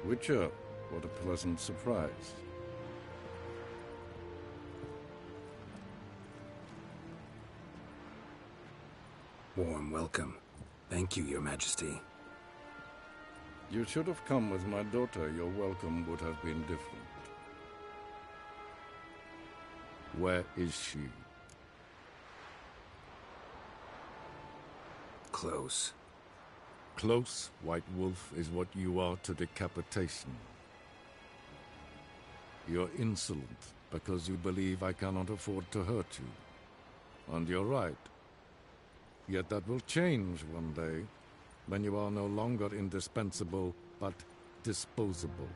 Witcher, what a pleasant surprise. Warm welcome. Thank you, Your Majesty. You should have come with my daughter. Your welcome would have been different. Where is she? Close. Close, White Wolf, is what you are to decapitation. You're insolent because you believe I cannot afford to hurt you. And you're right. Yet that will change one day, when you are no longer indispensable, but disposable.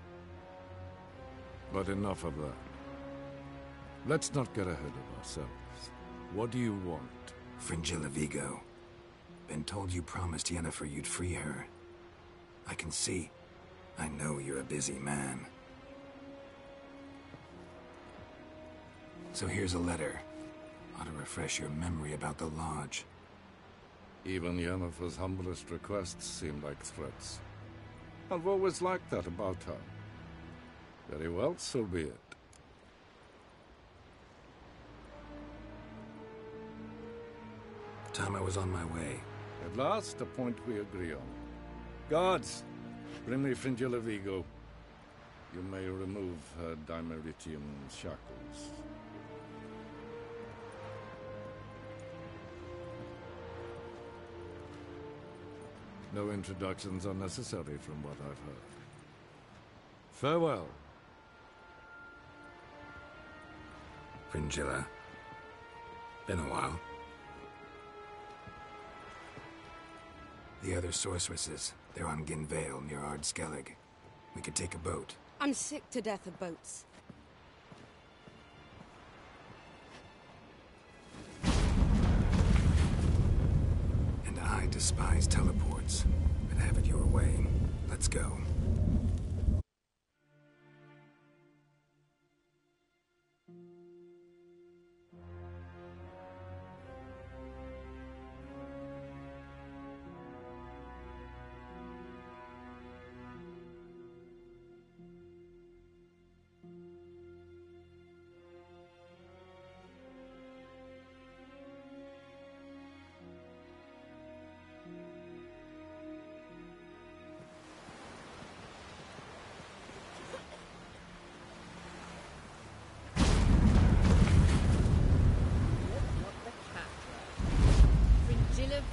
But enough of that. Let's not get ahead of ourselves. What do you want? Fringilla Vigo. Been told you promised Yennefer you'd free her. I can see. I know you're a busy man. So here's a letter. Ought to refresh your memory about the Lodge. Even Yennefer's humblest requests seem like threats. I've always liked that about her. Very well, so be it. Time I was on my way. At last, a point we agree on. Guards, bring me Fringilla Vigo. You may remove her Dimeritium shackles. No introductions are necessary from what I've heard. Farewell. Fringilla. Been a while. The other sorceresses, they're on Ginvale near Ard-Skellig. We could take a boat. I'm sick to death of boats. And I despise teleports. But have it your way. Let's go.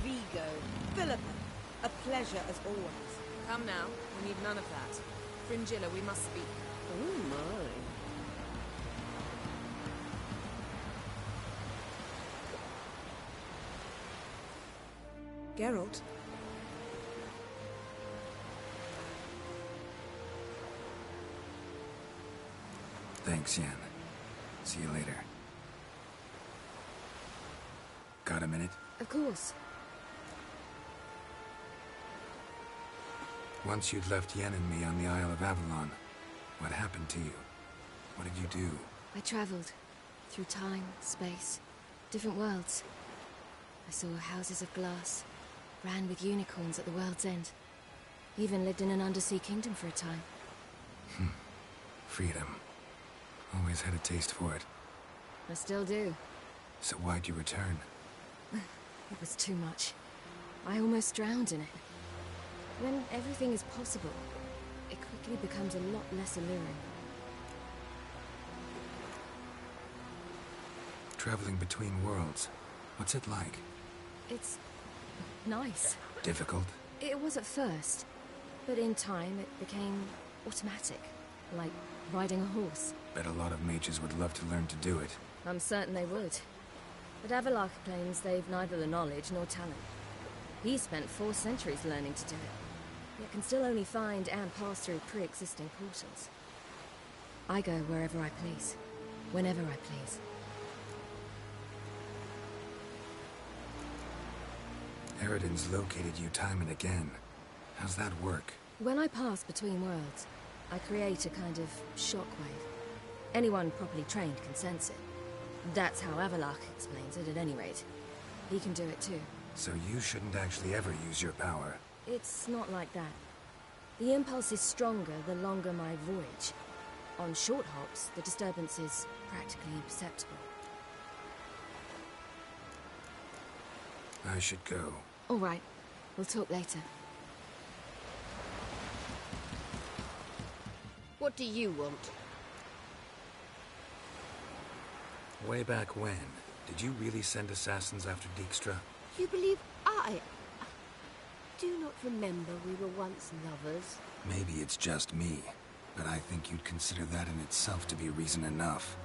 Vigo. Philippa, a pleasure as always. Come now, we need none of that. Fringilla, we must speak. Oh my. Geralt? Thanks, Yen. See you later. Got a minute? Of course. Once you'd left Yen and me on the Isle of Avalon, what happened to you? What did you do? I traveled through time, space, different worlds. I saw houses of glass, ran with unicorns at the world's end. Even lived in an undersea kingdom for a time. Freedom. Always had a taste for it. I still do. So why'd you return? It was too much. I almost drowned in it. When everything is possible, it quickly becomes a lot less alluring. Traveling between worlds, what's it like? It's nice. Difficult? It was at first, but in time it became automatic, like riding a horse. Bet a lot of mages would love to learn to do it. I'm certain they would. But Avallac'h claims they've neither the knowledge nor talent. He spent 4 centuries learning to do it, yet can still only find and pass through pre-existing portals. I go wherever I please, whenever I please. Eredin's located you time and again. How's that work? When I pass between worlds, I create a kind of shockwave. Anyone properly trained can sense it. That's how Avallac'h explains it, at any rate. He can do it too. So you shouldn't actually ever use your power. It's not like that. The impulse is stronger the longer my voyage. On short hops, the disturbance is practically imperceptible. I should go. All right. We'll talk later. What do you want? Way back when, did you really send assassins after Dijkstra? You believe I do not remember we were once lovers? Maybe it's just me, but I think you'd consider that in itself to be reason enough.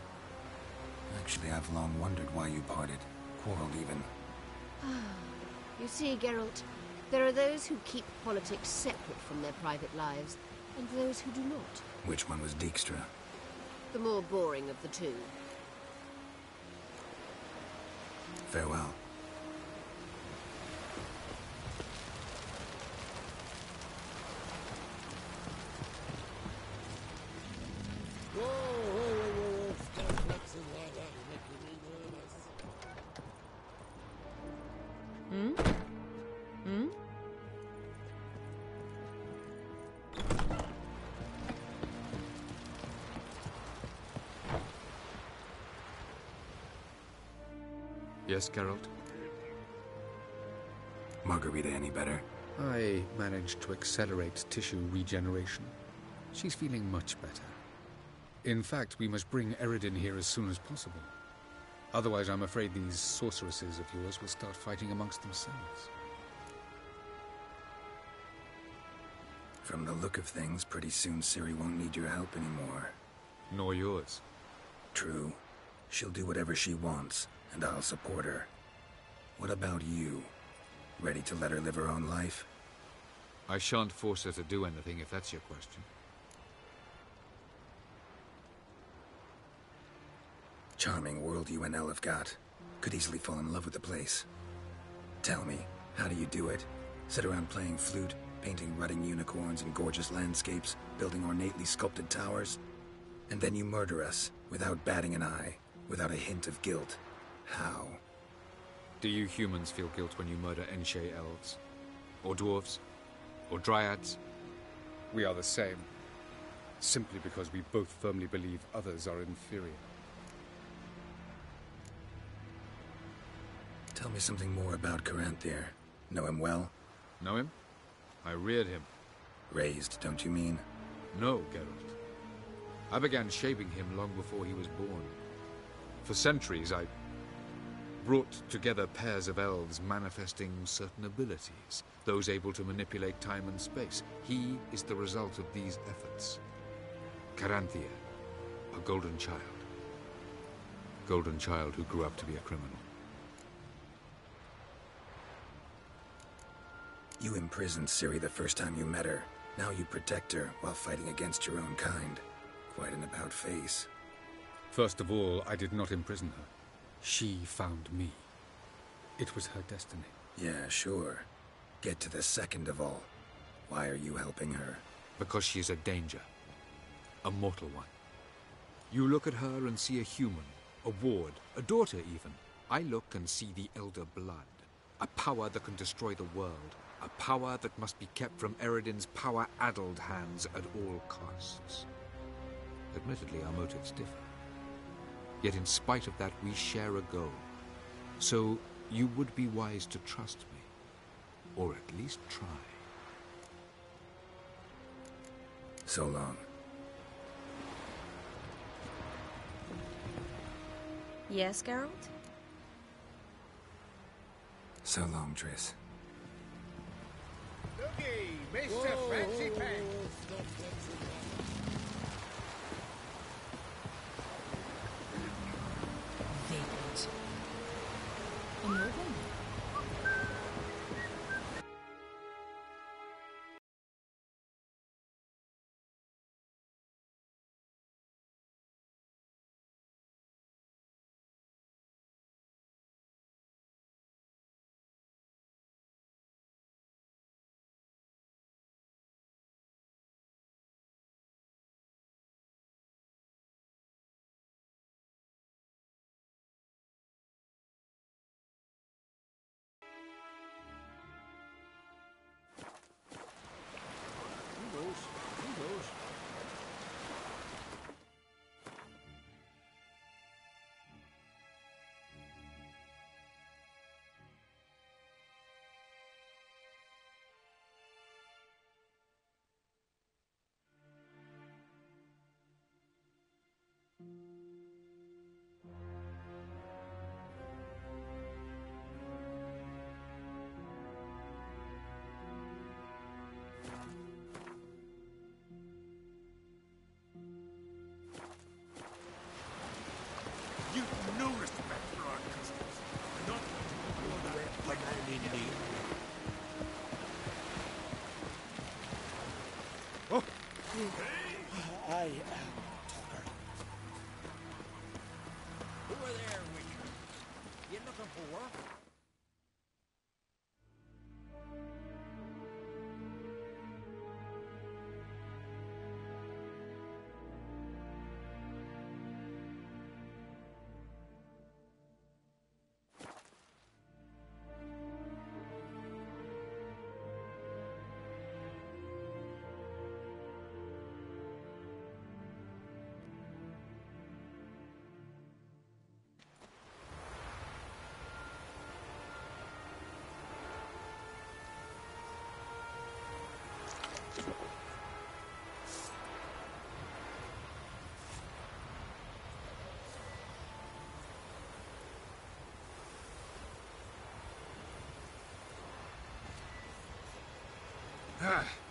Actually, I've long wondered why you parted. Quarreled even. You see, Geralt, there are those who keep politics separate from their private lives, and those who do not. Which one was Dijkstra? The more boring of the two. Farewell. Yes, Geralt? Margarita any better? I managed to accelerate tissue regeneration. She's feeling much better. In fact, we must bring Eredin here as soon as possible. Otherwise, I'm afraid these sorceresses of yours will start fighting amongst themselves. From the look of things, pretty soon Ciri won't need your help anymore. Nor yours. True. She'll do whatever she wants, and I'll support her. What about you? Ready to let her live her own life? I shan't force her to do anything, if that's your question. Charming world you and Elle have got. Could easily fall in love with the place. Tell me, how do you do it? Sit around playing flute, painting rutting unicorns and gorgeous landscapes, building ornately sculpted towers? And then you murder us, without batting an eye, without a hint of guilt. How? Do you humans feel guilt when you murder Enshe elves? Or dwarves? Or dryads? We are the same. Simply because we both firmly believe others are inferior. Tell me something more about Caranthir. Know him well? Know him? I reared him. Raised, don't you mean? No, Geralt. I began shaping him long before he was born. For centuries, I brought together pairs of elves manifesting certain abilities, those able to manipulate time and space. He is the result of these efforts. Caranthir, a golden child. Golden child who grew up to be a criminal. You imprisoned Ciri the first time you met her. Now you protect her while fighting against your own kind. Quite an about-face. First of all, I did not imprison her. She found me. It was her destiny. Yeah, sure. Get to the second of all. Why are you helping her? Because she is a danger. A mortal one. You look at her and see a human, a ward, a daughter even. I look and see the Elder Blood. A power that can destroy the world. A power that must be kept from Eredin's power-addled hands at all costs. Admittedly, our motives differ. Yet in spite of that, we share a goal. So you would be wise to trust me. Or at least try. So long. Yes, Geralt? So long, Triss. Looky, Mr. Fancy Pants! Vacant. A noble? I am Talker. Over there, Witcher. You looking for work? Ah.